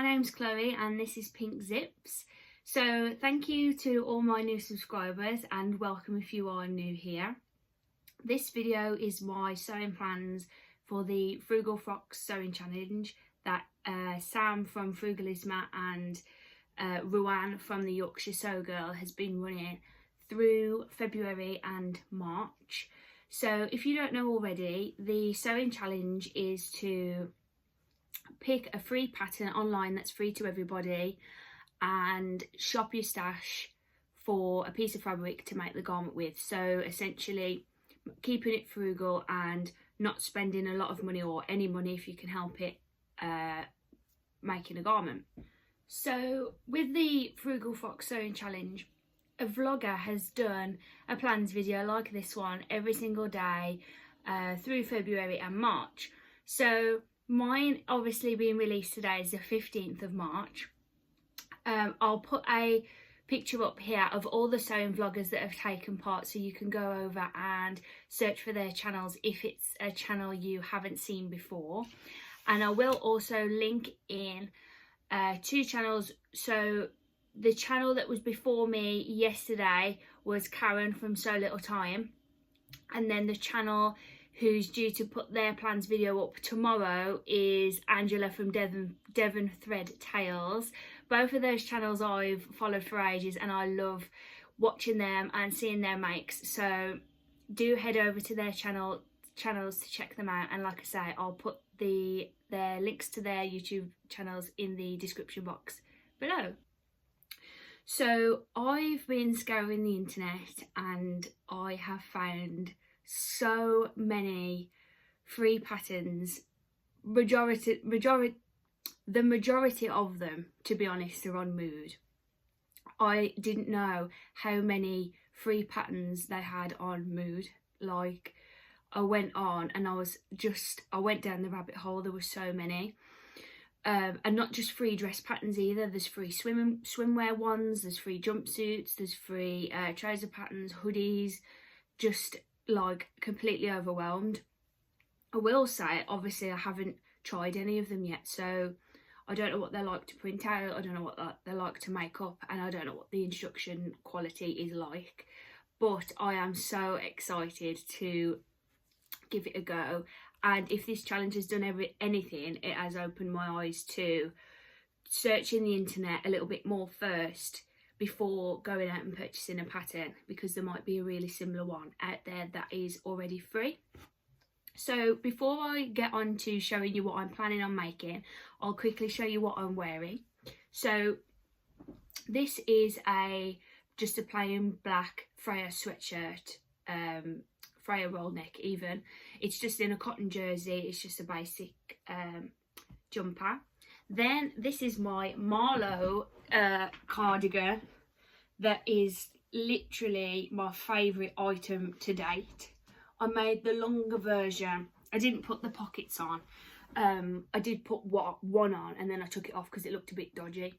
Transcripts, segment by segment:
name's Chloe and this is Pink Zips. So thank you to all my new subscribers and welcome if you are new here. This video is my sewing plans for the Frugal Frocks sewing challenge that Sam from Frugalisma and Ruan from the Yorkshire Sew Girl has been running through February and March. So if you don't know already, the sewing challenge is to pick a free pattern online that's free to everybody and shop your stash for a piece of fabric to make the garment with. So essentially keeping it frugal and not spending a lot of money or any money if you can help it making a garment. So with the Frugal Fox sewing challenge, a vlogger has done a plans video like this one every single day through February and March. So mine obviously being released today is the 15th of March. I'll put a picture up here of all the sewing vloggers that have taken part so you can go over and search for their channels if it's a channel you haven't seen before. And I will also link in two channels. So the channel that was before me yesterday was Karen from So Little Time, and then the channel who's due to put their plans video up tomorrow is Angela from Devon Thread Tales. Both of those channels I've followed for ages and I love watching them and seeing their makes, so do head over to their channels to check them out. And like I say, I'll put their links to their YouTube channels in the description box below. So I've been scouring the internet and I have found so many free patterns. The majority of them, to be honest, are on Mood. I didn't know how many free patterns they had on Mood. Like, I went on and I went down the rabbit hole. There were so many. And not just free dress patterns either. There's free swimwear ones, there's free jumpsuits, there's free trouser patterns, hoodies. Just like completely overwhelmed. I will say, obviously I haven't tried any of them yet, so I don't know what they're like to print out, I don't know what they're like to make up, and I don't know what the instruction quality is like, but I am so excited to give it a go. And if this challenge has done anything, it has opened my eyes to searching the internet a little bit more first before going out and purchasing a pattern, because there might be a really similar one out there that is already free. So before I get on to showing you what I'm planning on making, I'll quickly show you what I'm wearing. So this is just a plain black Freya sweatshirt, Freya roll neck even. It's just in a cotton jersey, it's just a basic jumper. Then this is my Marlowe cardigan that is literally my favourite item to date. I made the longer version. I didn't put the pockets on. I did put one on and then I took it off because it looked a bit dodgy.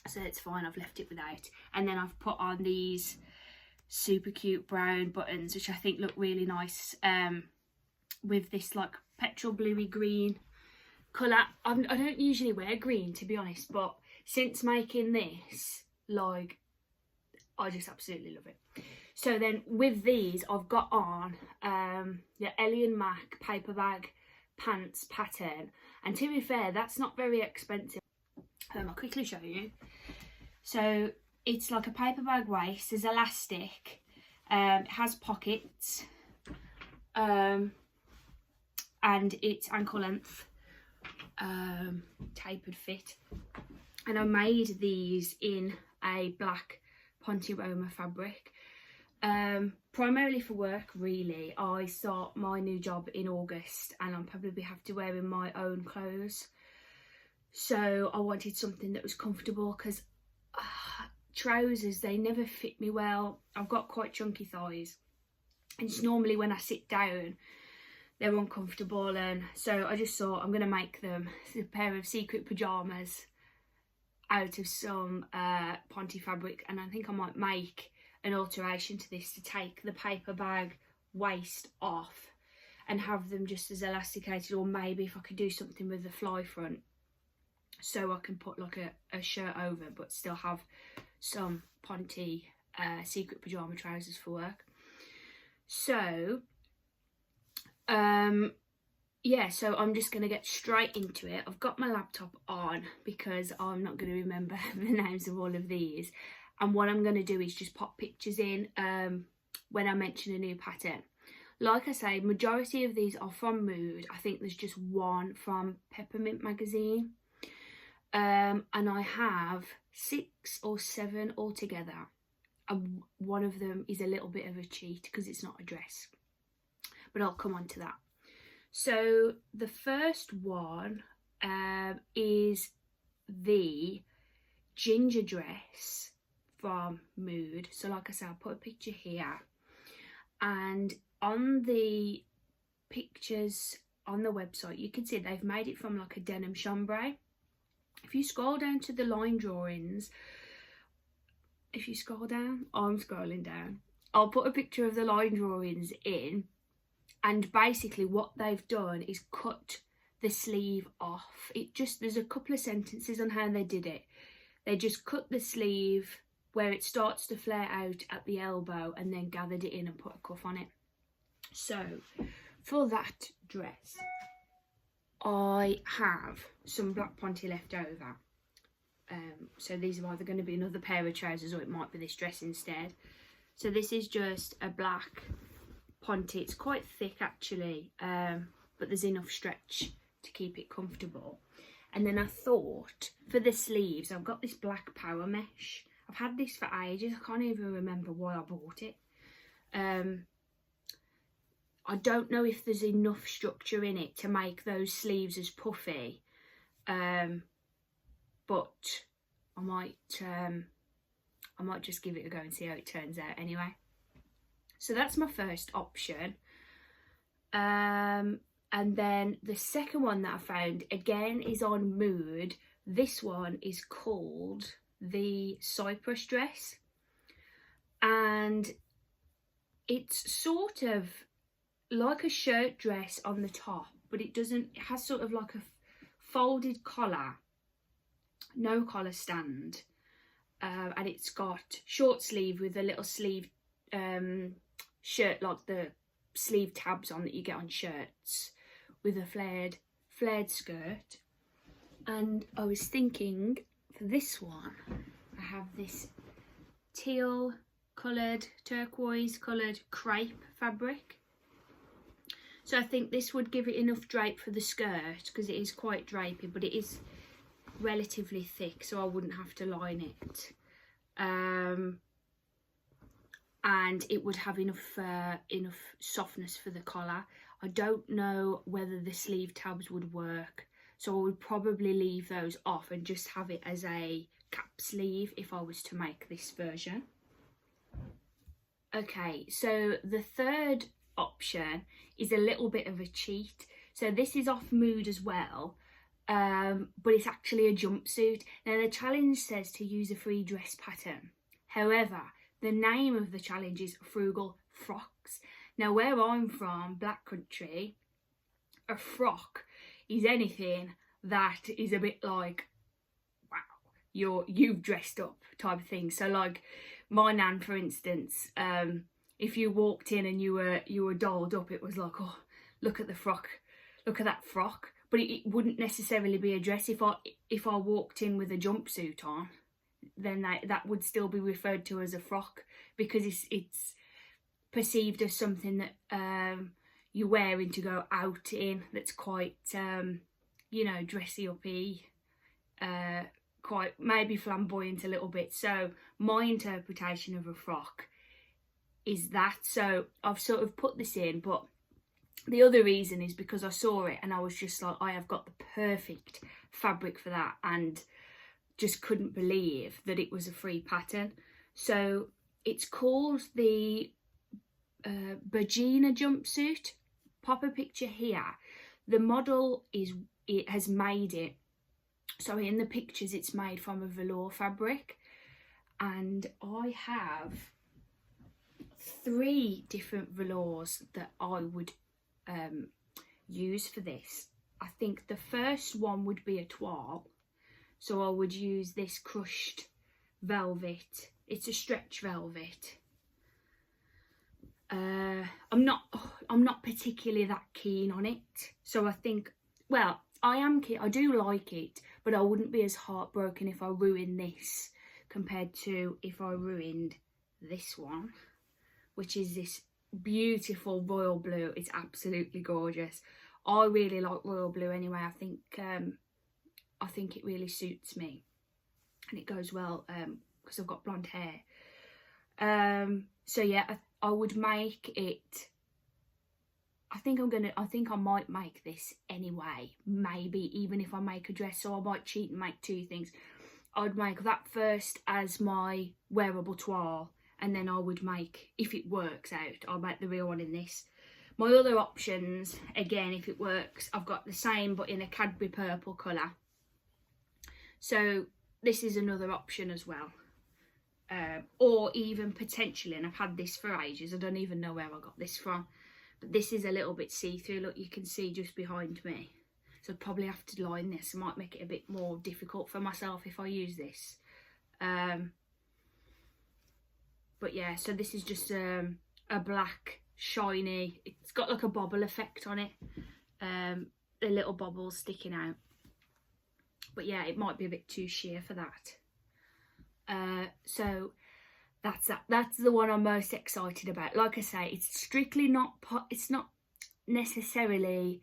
So it's fine, I've left it without. And then I've put on these super cute brown buttons, which I think look really nice with this like petrol bluey green colour. I don't usually wear green, to be honest, but since making this, like, I just absolutely love it. So then with these, I've got on the Ellie & Mac paper bag pants pattern, and to be fair, that's not very expensive. I'll quickly show you. So it's like a paper bag waist, there's elastic, it has pockets, and it's ankle length, tapered fit. And I made these in a black Ponte Roma fabric, primarily for work really. I start my new job in August and I'll probably have to wear in my own clothes, so I wanted something that was comfortable because trousers, they never fit me well. I've got quite chunky thighs and it's normally when I sit down they're uncomfortable, and so I just thought I'm going to make them a pair of secret pyjamas out of some Ponte fabric. And I think I might make an alteration to this to take the paper bag waist off and have them just as elasticated, or maybe if I could do something with the fly front so I can put like a shirt over but still have some Ponte secret pyjama trousers for work. So yeah, so I'm just going to get straight into it. I've got my laptop on because I'm not going to remember the names of all of these, and what I'm going to do is just pop pictures in when I mention a new pattern. Like I say, majority of these are from Mood. I think there's just one from Peppermint magazine, and I have 6 or 7 altogether, and one of them is a little bit of a cheat because it's not a dress, but I'll come on to that. So the first one is the ginger dress from Mood. So like I said, I'll put a picture here, and on the pictures on the website you can see they've made it from like a denim chambray. If you scroll down to the line drawings, if you scroll down, I'm scrolling down, I'll put a picture of the line drawings in. And basically what they've done is cut the sleeve off. There's a couple of sentences on how they did it. They just cut the sleeve where it starts to flare out at the elbow and then gathered it in and put a cuff on it. So for that dress, I have some black Ponte left over. So these are either going to be another pair of trousers or it might be this dress instead. So this is just a black Ponte. It's quite thick actually, but there's enough stretch to keep it comfortable. And then I thought for the sleeves, I've got this black power mesh. I've had this for ages. I can't even remember why I bought it. I don't know if there's enough structure in it to make those sleeves as puffy, but I might just give it a go and see how it turns out anyway. So that's my first option. And then the second one that I found, again, is on Mood. This one is called the Cypress dress. And it's sort of like a shirt dress on the top, but it has sort of like a folded collar, no collar stand. And it's got short sleeve with a little sleeve shirt, like the sleeve tabs on that you get on shirts, with a flared skirt. And I was thinking for this one, I have this teal coloured, turquoise coloured crepe fabric. So I think this would give it enough drape for the skirt because it is quite drapey, but it is relatively thick, so I wouldn't have to line it. And it would have enough softness for the collar. I don't know whether the sleeve tabs would work, so I would probably leave those off and just have it as a cap sleeve if I was to make this version. Okay, so the third option is a little bit of a cheat. So this is off Mood as well, but it's actually a jumpsuit. Now the challenge says to use a free dress pattern. However, the name of the challenge is Frugal Frocks. Now where I'm from, Black Country, a frock is anything that is a bit like, wow, you've dressed up type of thing. So like my nan, for instance, if you walked in and you were dolled up, it was like, oh, look at the frock, look at that frock. But it wouldn't necessarily be a dress. If I walked in with a jumpsuit on, then that would still be referred to as a frock, because it's perceived as something that you're wearing to go out in, that's quite you know, dressy uppy, quite maybe flamboyant a little bit. So my interpretation of a frock is that. So I've sort of put this in, but the other reason is because I saw it and I was just like, I have got the perfect fabric for that, and just couldn't believe that it was a free pattern. So it's called the Virginia jumpsuit. Pop a picture here. The model has made it. So in the pictures it's made from a velour fabric, and I have 3 different velours that I would use for this. I think the first one would be a toile. so I would use this crushed velvet. It's a stretch velvet. I'm not particularly that keen on it, so I think, well, I am keen, I do like it, but I wouldn't be as heartbroken if I ruined this compared to if I ruined this one, which is this beautiful royal blue. It's absolutely gorgeous. I really like royal blue anyway. I think it really suits me, and it goes well because I've got blonde hair. So yeah, I would make it, I think I might make this anyway, maybe even if I make a dress, so I might cheat and make two things. I'd make that first as my wearable toile, and then I would make, if it works out, I'll make the real one in this. My other options, again, if it works, I've got the same but in a Cadbury purple colour. So this is another option as well. Or even potentially, and I've had this for ages, I don't even know where I got this from, but this is a little bit see-through. Look, you can see just behind me. So I'd probably have to line this. I might make it a bit more difficult for myself if I use this. But yeah, so this is just a black, shiny, it's got like a bobble effect on it. The little bobbles sticking out. But yeah, it might be a bit too sheer for that. So that's the one I'm most excited about. Like I say, it's strictly not, it's not necessarily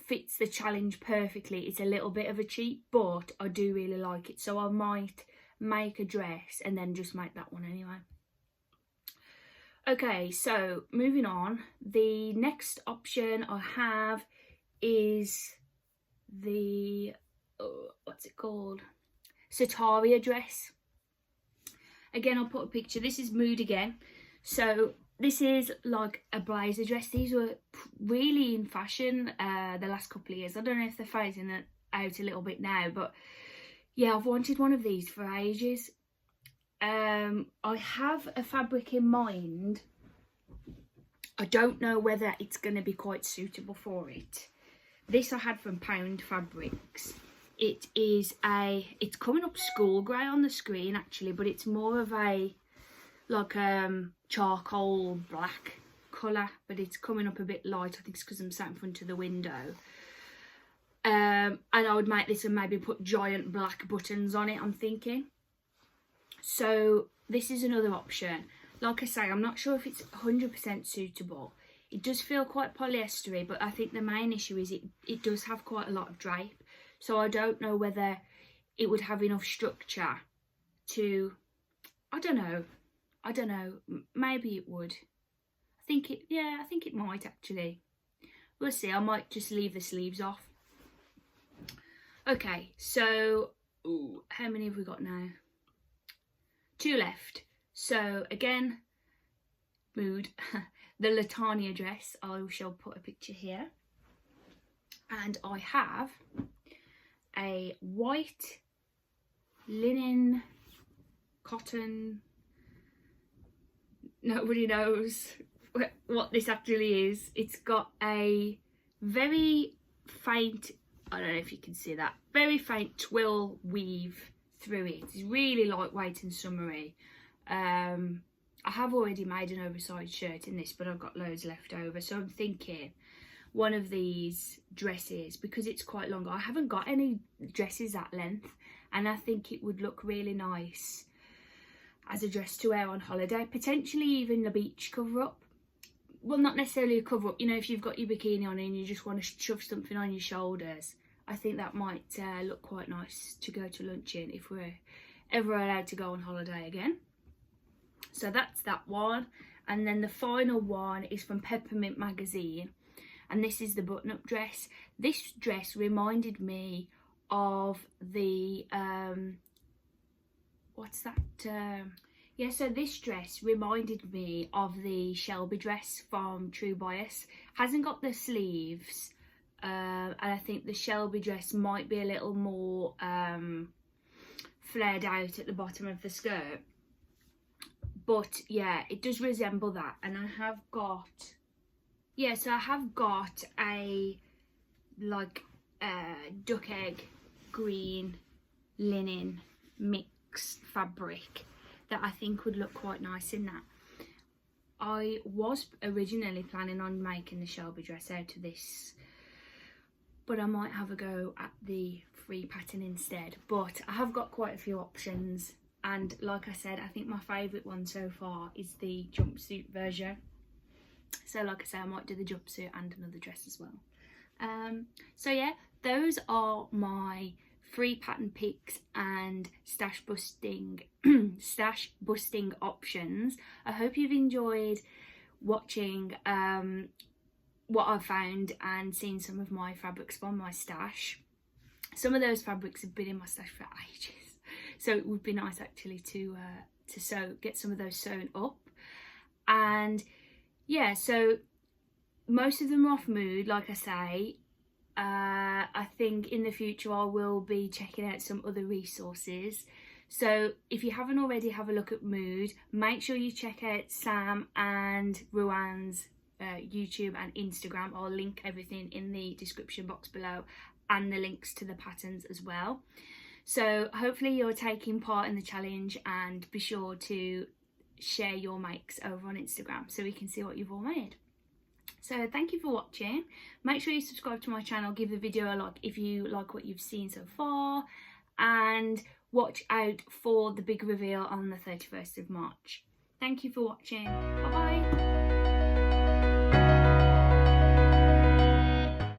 fits the challenge perfectly. It's a little bit of a cheat, but I do really like it, so I might make a dress and then just make that one anyway. Okay, so moving on, the next option I have is the what's it called, Sataria dress. Again, I'll put a picture. This is Mood again. So this is like a blazer dress. These were really in fashion the last couple of years. I don't know if they're phasing it out a little bit now, but yeah, I've wanted one of these for ages. I have a fabric in mind. I don't know whether it's going to be quite suitable for it. This I had from Pound Fabrics. It's coming up school grey on the screen actually, but it's more of a like charcoal black colour, but it's coming up a bit light. I think it's because I'm sat in front of the window. And I would make this and maybe put giant black buttons on it, I'm thinking. So this is another option. Like I say, I'm not sure if it's 100% suitable. It does feel quite polyestery, but I think the main issue is it does have quite a lot of drape. So I don't know whether it would have enough structure to, I don't know, maybe it would. I think it might actually. We'll see, I might just leave the sleeves off. Okay, so, how many have we got now? 2 left. So again, Mood, the Latania dress. I shall put a picture here. And I have a white linen cotton, nobody knows what this actually is. It's got a very faint, I don't know if you can see that, very faint twill weave through it. It's really lightweight and summery. I have already made an oversized shirt in this, but I've got loads left over, so I'm thinking one of these dresses, because it's quite long, I haven't got any dresses that length, and I think it would look really nice as a dress to wear on holiday, potentially even a beach cover up. Well, not necessarily a cover up, you know, if you've got your bikini on and you just want to shove something on your shoulders, I think that might look quite nice to go to lunch in if we're ever allowed to go on holiday again. So that's that one. And then the final one is from Peppermint magazine, and this is the button-up dress. This dress reminded me of the what's that, yeah, so this dress reminded me of the Shelby dress from True Bias. Hasn't got the sleeves, and I think the Shelby dress might be a little more flared out at the bottom of the skirt. But yeah, it does resemble that. And I have got, yeah, so I have got a like duck egg green linen mix fabric that I think would look quite nice in that. I was originally planning on making the Shelby dress out of this, but I might have a go at the free pattern instead. But I have got quite a few options, and like I said, I think my favourite one so far is the jumpsuit version. So like I say, I might do the jumpsuit and another dress as well. So yeah, those are my free pattern picks and stash busting options. I hope you've enjoyed watching what I've found and seen some of my fabrics from my stash. Some of those fabrics have been in my stash for ages, so it would be nice actually to get some of those sewn up. And yeah, so most of them are off Mood, like I say. I think in the future I will be checking out some other resources. So if you haven't already, have a look at Mood. Make sure you check out Sam and Ruan's YouTube and Instagram. I'll link everything in the description box below, and the links to the patterns as well. So hopefully you're taking part in the challenge, and be sure to share your makes over on Instagram so we can see what you've all made. So thank you for watching. Make sure you subscribe to my channel, give the video a like if you like what you've seen so far, and watch out for the big reveal on the 31st of March. Thank you for watching. Bye bye.